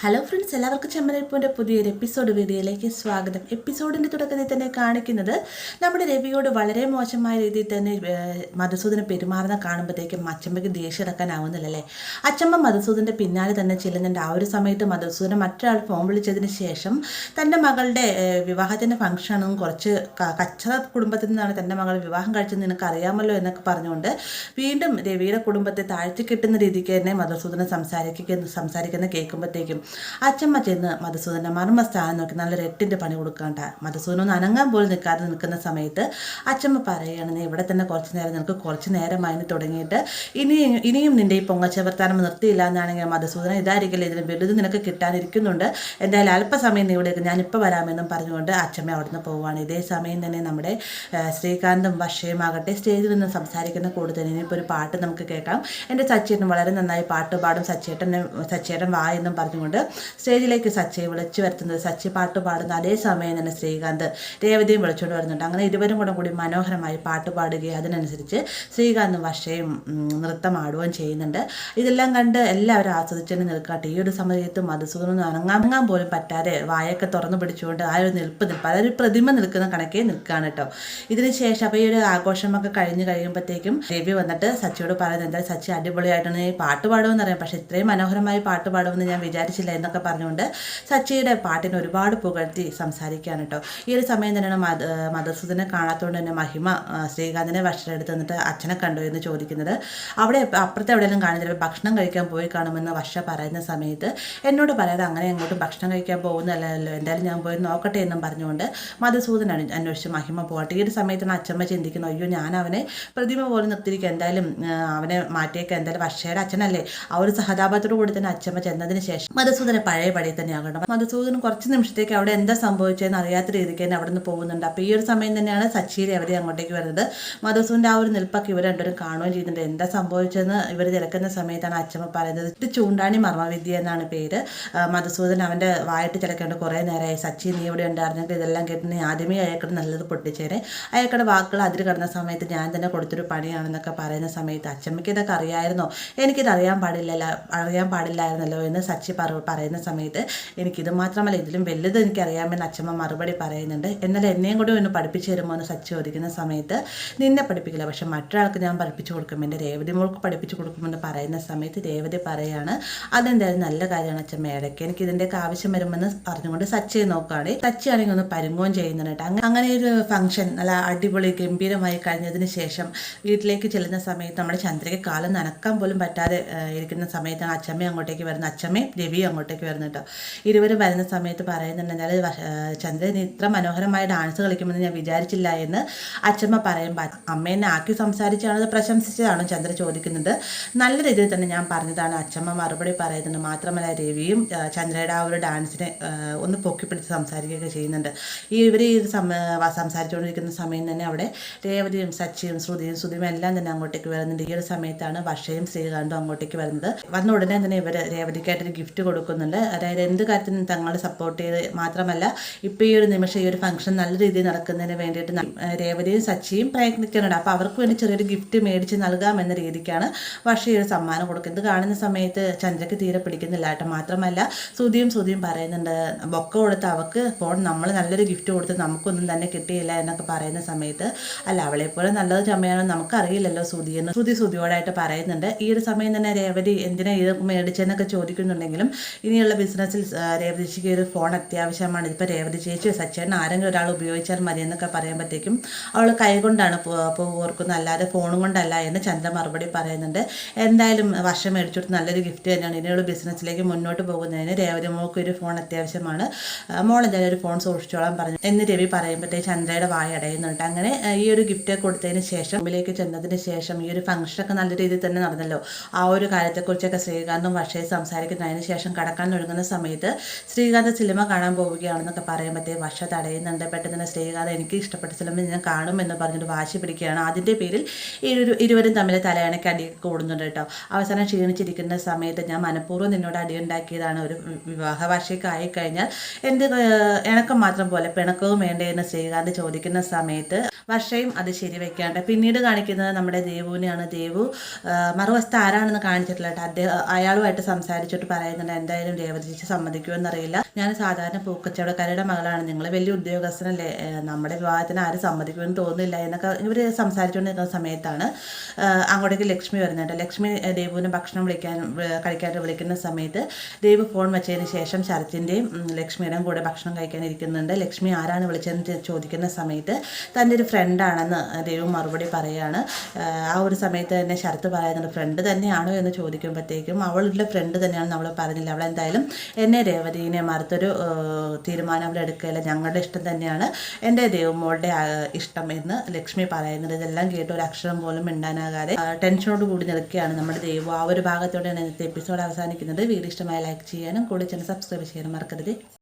Hello friends, എല്ലാവർക്കും ചെമ്മരിപ്പൂൻ്റെ പുതിയൊരു episode വീഡിയോയിലേക്ക് സ്വാഗതം. എപ്പിസോഡിൻ്റെ തുടക്കത്തിൽ തന്നെ കാണിക്കുന്നത് നമ്മുടെ രവിയോട് വളരെ മോശമായ രീതിയിൽ തന്നെ മധുസൂദനെ പെരുമാറുന്ന കാണുമ്പോഴത്തേക്കും അച്ചമ്മയ്ക്ക് ദേഷ്യം അടക്കാനാവുന്നില്ലല്ലേ. അച്ചമ്മ മധുസൂദൻ്റെ പിന്നാലെ തന്നെ ചെല്ലുന്നുണ്ട്. ആ ഒരു സമയത്ത് മധുസൂദനെ മറ്റൊരാൾ ഫോൺ വിളിച്ചതിന് ശേഷം തൻ്റെ മകളുടെ വിവാഹത്തിൻ്റെ ഫംഗ്ഷനും കുറച്ച് കച്ചറ കുടുംബത്തിൽ നിന്നാണ് തൻ്റെ മകൾ വിവാഹം കഴിച്ചത് നിനക്ക് അറിയാമല്ലോ എന്നൊക്കെ പറഞ്ഞുകൊണ്ട് വീണ്ടും രവിയുടെ കുടുംബത്തെ താഴ്ത്തി കിട്ടുന്ന രീതിക്ക് തന്നെ മധുസൂദനെ സംസാരിക്കുന്ന കേൾക്കുമ്പോഴത്തേക്കും അച്ചമ്മ ചെന്ന് മധുസൂദൻ്റെ മർമ്മസ്ഥാനം നോക്കി നല്ലൊരു എട്ടിൻ്റെ പണി കൊടുക്കാണ്ട. മധുസൂദനൊന്നും അനങ്ങാൻ പോലും നിൽക്കാതെ നിൽക്കുന്ന സമയത്ത് അച്ചമ്മ പറയുകയാണ്, നീ ഇവിടെ തന്നെ കുറച്ച് നേരം, നിനക്ക് കുറച്ച് നേരമായി തുടങ്ങിയിട്ട് ഇനിയും നിൻ്റെ ഈ പൊങ്ങച്ചവർത്താനം നിർത്തിയില്ല എന്നാണെങ്കിൽ മധുസൂദന ഇതായിരിക്കില്ല, ഇതിന് വലുത് നിനക്ക് കിട്ടാനിരിക്കുന്നുണ്ട്, എന്തായാലും അല്പസമയം നീ ഇവിടേക്ക് ഞാനിപ്പോൾ വരാമെന്നും പറഞ്ഞുകൊണ്ട് അച്ചമ്മ അവിടുന്ന് പോവുകയാണ്. ഇതേ സമയം തന്നെ നമ്മുടെ ശ്രീകാന്തും വർഷയുമാകട്ടെ സ്റ്റേജിൽ നിന്ന് സംസാരിക്കുന്ന കൂടുതൽ ഇനിയിപ്പോൾ ഒരു പാട്ട് നമുക്ക് കേൾക്കാം. എൻ്റെ സച്ചേട്ടൻ വളരെ നന്നായി പാട്ട് പാടും, സച്ചേട്ടൻ വാ എന്നും പറഞ്ഞുകൊണ്ട് സ്റ്റേജിലേക്ക് സച്ചിയെ വിളിച്ചു വരുത്തുന്നത്. സച്ചി പാട്ട് പാടുന്ന അതേ സമയം തന്നെ ശ്രീകാന്ത് രേവതിയും വിളിച്ചുകൊണ്ട് വരുന്നുണ്ട്. അങ്ങനെ ഇരുവരും കൂടി മനോഹരമായി പാട്ട് പാടുകയും അതിനനുസരിച്ച് ശ്രീകാന്തും വർഷയും നൃത്തമാടുകയും ചെയ്യുന്നുണ്ട്. ഇതെല്ലാം കണ്ട് എല്ലാവരും ആസ്വദിച്ചുകൊണ്ട് നിൽക്കാട്ടെ. ഈ ഒരു സമയത്ത് മധുസൂദനൊന്നും അനങ്ങാൻ പോലും പറ്റാതെ വായൊക്കെ തുറന്നു പിടിച്ചുകൊണ്ട് ആ ഒരു നിൽപ്പ് അതൊരു പ്രതിമ നിൽക്കുന്ന കണക്കേ നിൽക്കുകയാണ് കേട്ടോ. ഇതിനുശേഷം അപ്പോൾ ഈ ഒരു ആഘോഷമൊക്കെ കഴിയുമ്പോഴത്തേക്കും രവി വന്നിട്ട് സച്ചിയോട് പറയുന്നത്, എന്തായാലും സച്ചി അടിപൊളിയായിട്ടാണ് പാട്ട് പാടുമെന്ന് അറിയാം, പക്ഷേ ഇത്രയും മനോഹരമായി പാട്ട് പാടുമെന്ന് ഞാൻ വിചാരിച്ചില്ല എന്നൊക്കെ പറഞ്ഞുകൊണ്ട് സച്ചിയുടെ പാട്ടിന് ഒരുപാട് പുകഴ്ത്തി സംസാരിക്കുകയാണ് കേട്ടോ. ഈ ഒരു സമയം തന്നെയാണ് മധുസൂദനെ കാണാത്തതുകൊണ്ട് തന്നെ മഹിമ ശ്രീകാന്തിനെ ഭക്ഷണം എടുത്ത് നിന്നിട്ട് അച്ഛനെ കണ്ടോ എന്ന് ചോദിക്കുന്നത്. അവിടെ അപ്പുറത്തെ എവിടെയെങ്കിലും കാണുന്നില്ല, ഭക്ഷണം കഴിക്കാൻ പോയി കാണുമെന്ന് വർഷ പറയുന്ന സമയത്ത് എന്നോട് പറയാതെ അങ്ങനെ അങ്ങോട്ട് ഭക്ഷണം കഴിക്കാൻ പോകുന്നതല്ലല്ലോ, എന്തായാലും ഞാൻ പോയി നോക്കട്ടെ എന്നും പറഞ്ഞുകൊണ്ട് മധുസൂദൻ അന്വേഷിച്ച് മഹിമ പോകട്ടെ. ഈ ഒരു സമയത്താണ് അച്ഛമ്മ ചിന്തിക്കുന്നു, അയ്യോ ഞാൻ അവനെ പ്രതിമ പോലെ നിർത്തിയിരിക്കുക, എന്തായാലും അവനെ മാറ്റിയേക്കുക, എന്തായാലും വർഷയുടെ അച്ഛനല്ലേ. ആ ഒരു സഹതാപത്തോടു കൂടി തന്നെ അച്ഛമ്മ ചെന്നതിന് ശേഷം മധുസൂദനെ പഴയ പടി തന്നെ ആകണം. മധുസൂദൻ കുറച്ച് നിമിഷത്തേക്ക് അവിടെ എന്താ സംഭവിച്ചതെന്ന് അറിയാത്ത രീതിക്ക് തന്നെ അവിടെ നിന്ന് പോകുന്നുണ്ട്. അപ്പോൾ ഈ ഒരു സമയം തന്നെയാണ് സച്ചിയിൽ അവരെ അങ്ങോട്ടേക്ക് വരുന്നത്. മധുസൂദൻ്റെ ആ ഒരു നിൽപ്പൊക്കെ ഇവർ രണ്ടുപേരും കാണുകയും ചെയ്യുന്നുണ്ട്. എന്താ സംഭവിച്ചതെന്ന് ഇവർ തിരക്കുന്ന സമയത്താണ് അച്ഛമ്മ പറയുന്നത്. ഇത് ചൂണ്ടാണി മർമ്മവിദ്യ എന്നാണ് പേര്. മധുസൂദൻ അവൻ്റെ വായിട്ട് ചിലക്കേണ്ട കുറേ നേരമായി, സച്ചി നീ ഇവിടെ ഉണ്ടായിരുന്നെങ്കിൽ ഇതെല്ലാം കേട്ട് നീ ആദ്യമേ അയാൾക്കടെ നല്ലത് പൊട്ടിച്ചേരെ, അയാൾക്കടെ വാക്കുകൾ അതിൽ കിടന്ന സമയത്ത് ഞാൻ തന്നെ കൊടുത്തൊരു പണിയാണെന്നൊക്കെ പറയുന്ന സമയത്ത് അച്ഛമ്മയ്ക്ക് ഇതൊക്കെ അറിയാമായിരുന്നോ, എനിക്കിത് അറിയാൻ പാടില്ലായിരുന്നല്ലോ എന്ന് സച്ചി പറയുന്ന സമയത്ത് എനിക്കിത് മാത്രമല്ല ഇതിലും വലുത് എനിക്കറിയാമെന്ന് അച്ഛമ്മ മറുപടി പറയുന്നുണ്ട്. എന്നാൽ എന്നെയും കൂടി ഒന്ന് പഠിപ്പിച്ചു തരുമോ എന്ന് സച്ചി ചോദിക്കുന്ന സമയത്ത് നിന്നെ പഠിപ്പിക്കില്ല, പക്ഷെ മറ്റൊരാൾക്ക് ഞാൻ പഠിപ്പിച്ചു കൊടുക്കും, എൻ്റെ രേവതി മോൾക്ക് പഠിപ്പിച്ചു കൊടുക്കുമെന്ന് പറയുന്ന സമയത്ത് രേവതി പറയാണ്, അതെന്തായാലും നല്ല കാര്യമാണ് അച്ഛമ്മ, ഇടയ്ക്ക് എനിക്ക് ഇതിൻ്റെയൊക്കെ ആവശ്യം വരുമെന്ന് പറഞ്ഞുകൊണ്ട് സച്ചിയെ നോക്കുകയാണ്. സച്ചിയാണെങ്കിൽ ഒന്ന് പരുങ്ങുകയും ചെയ്യുന്നുണ്ട്. അങ്ങനെ ഒരു ഫംഗ്ഷൻ നല്ല അടിപൊളി ഗംഭീരമായി കഴിഞ്ഞതിന് ശേഷം വീട്ടിലേക്ക് ചെല്ലുന്ന സമയത്ത് നമ്മുടെ ചന്ദ്രയ്ക്ക് കാലം നനക്കാൻ പോലും പറ്റാതെ ഇരിക്കുന്ന സമയത്താണ് അച്ഛമ്മ അങ്ങോട്ടേക്ക് വരുന്നത്. അച്ഛമ്മയും രവിയും അങ്ങോട്ടേക്ക് വരുന്നത് കേട്ടോ. ഇരുവരും വരുന്ന സമയത്ത് പറയുന്നുണ്ട്, എന്നാലും ചന്ദ്രൻ ഇത്ര മനോഹരമായ ഡാൻസ് കളിക്കുമെന്ന് ഞാൻ വിചാരിച്ചില്ല എന്ന് അച്ഛമ്മ പറയുമ്പോൾ അമ്മേനെ ആക്കി സംസാരിച്ചാണത് പ്രശംസിച്ചതാണോ ചന്ദ്ര ചോദിക്കുന്നുണ്ട്. നല്ല രീതിയിൽ തന്നെ ഞാൻ പറഞ്ഞതാണ് അച്ഛമ്മ മറുപടി പറയുന്നുണ്ട്. മാത്രമല്ല രവിയും ചന്ദ്രയുടെ ആ ഒരു ഡാൻസിനെ ഒന്ന് പൊക്കിപ്പിടിച്ച് സംസാരിക്കുകയൊക്കെ ചെയ്യുന്നുണ്ട്. ഇവർ സംസാരിച്ചുകൊണ്ടിരിക്കുന്ന സമയം തന്നെ അവിടെ രേവതിയും സച്ചിയും ശ്രുതിയും എല്ലാം തന്നെ അങ്ങോട്ടേക്ക് വരുന്നുണ്ട്. ഈ ഒരു സമയത്താണ് വർഷയും ശ്രീകാന്തും അങ്ങോട്ടേക്ക് വരുന്നത്. വന്ന ഉടനെ തന്നെ ഇവർ രേവതിക്കായിട്ടൊരു ഗിഫ്റ്റ് കൊടുക്കുന്നുണ്ട്. അതായത് എന്ത് കാര്യത്തിനും തങ്ങളെ സപ്പോർട്ട് ചെയ്ത് മാത്രമല്ല ഇപ്പോൾ ഈ ഒരു നിമിഷം ഈ ഒരു ഫംഗ്ഷൻ നല്ല രീതിയിൽ നടക്കുന്നതിന് വേണ്ടിയിട്ട് രേവതിയും സച്ചിയും പ്രയത്നിക്കുന്നുണ്ട്. അപ്പോൾ അവർക്ക് വേണ്ടി ചെറിയൊരു ഗിഫ്റ്റ് മേടിച്ച് നൽകാമെന്ന രീതിക്കാണ് വർഷ ഈ ഒരു സമ്മാനം കൊടുക്കുന്നത്. കാണുന്ന സമയത്ത് ചന്ദ്രയ്ക്ക് തീരെ പിടിക്കുന്നില്ല കേട്ടോ. മാത്രമല്ല ശ്രുതിയും പറയുന്നുണ്ട്, ബൊക്ക കൊടുത്ത് അവൾക്ക് ഫോൺ നമ്മൾ നല്ലൊരു ഗിഫ്റ്റ് കൊടുത്ത് നമുക്കൊന്നും തന്നെ കിട്ടിയില്ല എന്നൊക്കെ പറയുന്ന സമയത്ത് അല്ല അവളെപ്പോലെ നല്ലത് ചമ്മയാണോ നമുക്കറിയില്ലല്ലോ ശ്രുതിയെന്ന് ശ്രുതിയോടായിട്ട് പറയുന്നുണ്ട്. ഈ ഒരു സമയം തന്നെ രേവതി എന്തിനാ ഇത് മേടിച്ചെന്നൊക്കെ ചോദിക്കുന്നുണ്ടെങ്കിലും ഇനിയുള്ള ബിസിനസ്സിൽ രേവതി ചേച്ചിക്ക് ഒരു ഫോൺ അത്യാവശ്യമാണ്, ഇപ്പോൾ രേവതി ചേച്ചി സച്ചേട്ടൻ ആരെങ്കിലും ഒരാൾ ഉപയോഗിച്ചാൽ മതി എന്നൊക്കെ പറയുമ്പോഴത്തേക്കും അവൾ കൈകൊണ്ടാണ് ഓർക്കുന്നത്, അല്ലാതെ ഫോണും കൊണ്ടല്ല എന്ന് ചന്ദ്ര മറുപടി പറയുന്നുണ്ട്. എന്തായാലും വർഷം മേടിച്ചിട്ട് നല്ലൊരു ഗിഫ്റ്റ് തന്നെയാണ്. ഇനിയുള്ള ബിസിനസ്സിലേക്ക് മുന്നോട്ട് പോകുന്നതിന് രേവതി മോൾക്ക് ഒരു ഫോൺ അത്യാവശ്യമാണ്, മോളെന്തായാലും ഒരു ഫോൺ സൂക്ഷിച്ചോളാൻ പറഞ്ഞു എന്ന് രവി പറയുമ്പോഴത്തേക്ക് ചന്ദ്രയുടെ വായ അടയുന്നുണ്ട്. അങ്ങനെ ഈ ഒരു ഗിഫ്റ്റ് കൊടുത്തതിന് ശേഷം മുമ്പിലേക്ക് ചെന്നതിന് ശേഷം ഈ ഒരു ഫംഗ്ഷനൊക്കെ നല്ല രീതിയിൽ തന്നെ നടന്നല്ലോ. ആ ഒരു കാര്യത്തെക്കുറിച്ചൊക്കെ ശ്രീകാന്തും വർഷയും സംസാരിക്കുന്നതിന് ശേഷം കടക്കാൻ തുടങ്ങുന്ന സമയത്ത് ശ്രീകാന്ത് സിനിമ കാണാൻ പോവുകയാണെന്നൊക്കെ പറയുമ്പോഴത്തേക്ക് വർഷ തടയുന്നുണ്ട്. പെട്ടെന്ന് തന്നെ ശ്രീകാന്ത് എനിക്ക് ഇഷ്ടപ്പെട്ട സിനിമ ഞാൻ കാണുമെന്ന് പറഞ്ഞിട്ട് വാശി പിടിക്കുകയാണ്. അതിൻ്റെ പേരിൽ ഇരുവരും തമ്മിൽ തലയണയ്ക്ക് അടി കൂടുന്നുണ്ട് കേട്ടോ. അവസാനം ക്ഷീണിച്ചിരിക്കുന്ന സമയത്ത് ഞാൻ മനഃപൂർവ്വം നിന്നോട് അടിയുണ്ടാക്കിയതാണ്, ഒരു വിവാഹ വാർഷികം ആയിക്കഴിഞ്ഞാൽ എന്ത് ഇണക്കം മാത്രം പോലെ പിണക്കവും വേണ്ടേ എന്ന് ശ്രീകാന്ത് ചോദിക്കുന്ന സമയത്ത് വർഷയും അത് ശരിവെക്കാണ്ട് പിന്നീട് കാണിക്കുന്നത് നമ്മുടെ ദേവുവിനെയാണ്. ദേവു മറുവശത്ത് ആരാണെന്ന് കാണിച്ചിട്ടില്ല കേട്ടോ. അയാളുമായിട്ട് സംസാരിച്ചിട്ട് പറയുന്നുണ്ട് എന്തായാലും രേവതി ചേച്ചി സമ്മതിക്കുമെന്നറിയില്ല, ഞാൻ സാധാരണ പൂക്കച്ചവടക്കാരുടെ മകളാണ്, നിങ്ങൾ വലിയ ഉദ്യോഗസ്ഥനല്ലേ, നമ്മുടെ വിവാഹത്തിന് ആരും സമ്മതിക്കുമെന്ന് തോന്നുന്നില്ല എന്നൊക്കെ ഇവർ സംസാരിച്ചുകൊണ്ടിരിക്കുന്ന സമയത്താണ് അങ്ങോട്ടേക്ക് ലക്ഷ്മി വരുന്നുണ്ട്. ലക്ഷ്മി ദേവുവിന് ഭക്ഷണം കഴിക്കാനായിട്ട് വിളിക്കുന്ന സമയത്ത് ദേവു ഫോൺ വെച്ചതിന് ശേഷം ശരത്തിൻ്റെയും ലക്ഷ്മിയുടെയും കൂടെ ഭക്ഷണം കഴിക്കാനിരിക്കുന്നുണ്ട്. ലക്ഷ്മി ആരാണ് വിളിച്ചതെന്ന് ചോദിക്കുന്ന സമയത്ത് തൻ്റെ ഒരു ഫ്രണ്ടാണെന്ന് ദേവു മറുപടി പറയുകയാണ്. ആ ഒരു സമയത്ത് തന്നെ ശരത്ത് പറയുന്നുണ്ട് ഫ്രണ്ട് തന്നെയാണോ എന്ന് ചോദിക്കുമ്പോഴത്തേക്കും അവളുടെ ഫ്രണ്ട് തന്നെയാണെന്ന് അവൾ പറഞ്ഞില്ല, അവളെന്തായാലും എന്നെ രേവതിനെ മറുത്തൊരു തീരുമാനം അവിടെ എടുക്കുകയില്ല, ഞങ്ങളുടെ ഇഷ്ടം തന്നെയാണ് എൻ്റെ ദേവുമോളുടെ ഇഷ്ടം എന്ന് ലക്ഷ്മി പറയുന്നത്. ഇതെല്ലാം കേട്ട് ഒരു അക്ഷരം പോലും മിണ്ടാനാകാതെ ടെൻഷനോട് കൂടി നിൽക്കുകയാണ് നമ്മുടെ ദേവു. ആ ഒരു ഭാഗത്തോടെയാണ് ഇന്നത്തെ എപ്പിസോഡ് അവസാനിക്കുന്നത്. വീഡിയോ ഇഷ്ടമായി ലൈക്ക് ചെയ്യാനും കൂടി ചാനൽ സബ്സ്ക്രൈബ് ചെയ്യാനും മറക്കരുത്.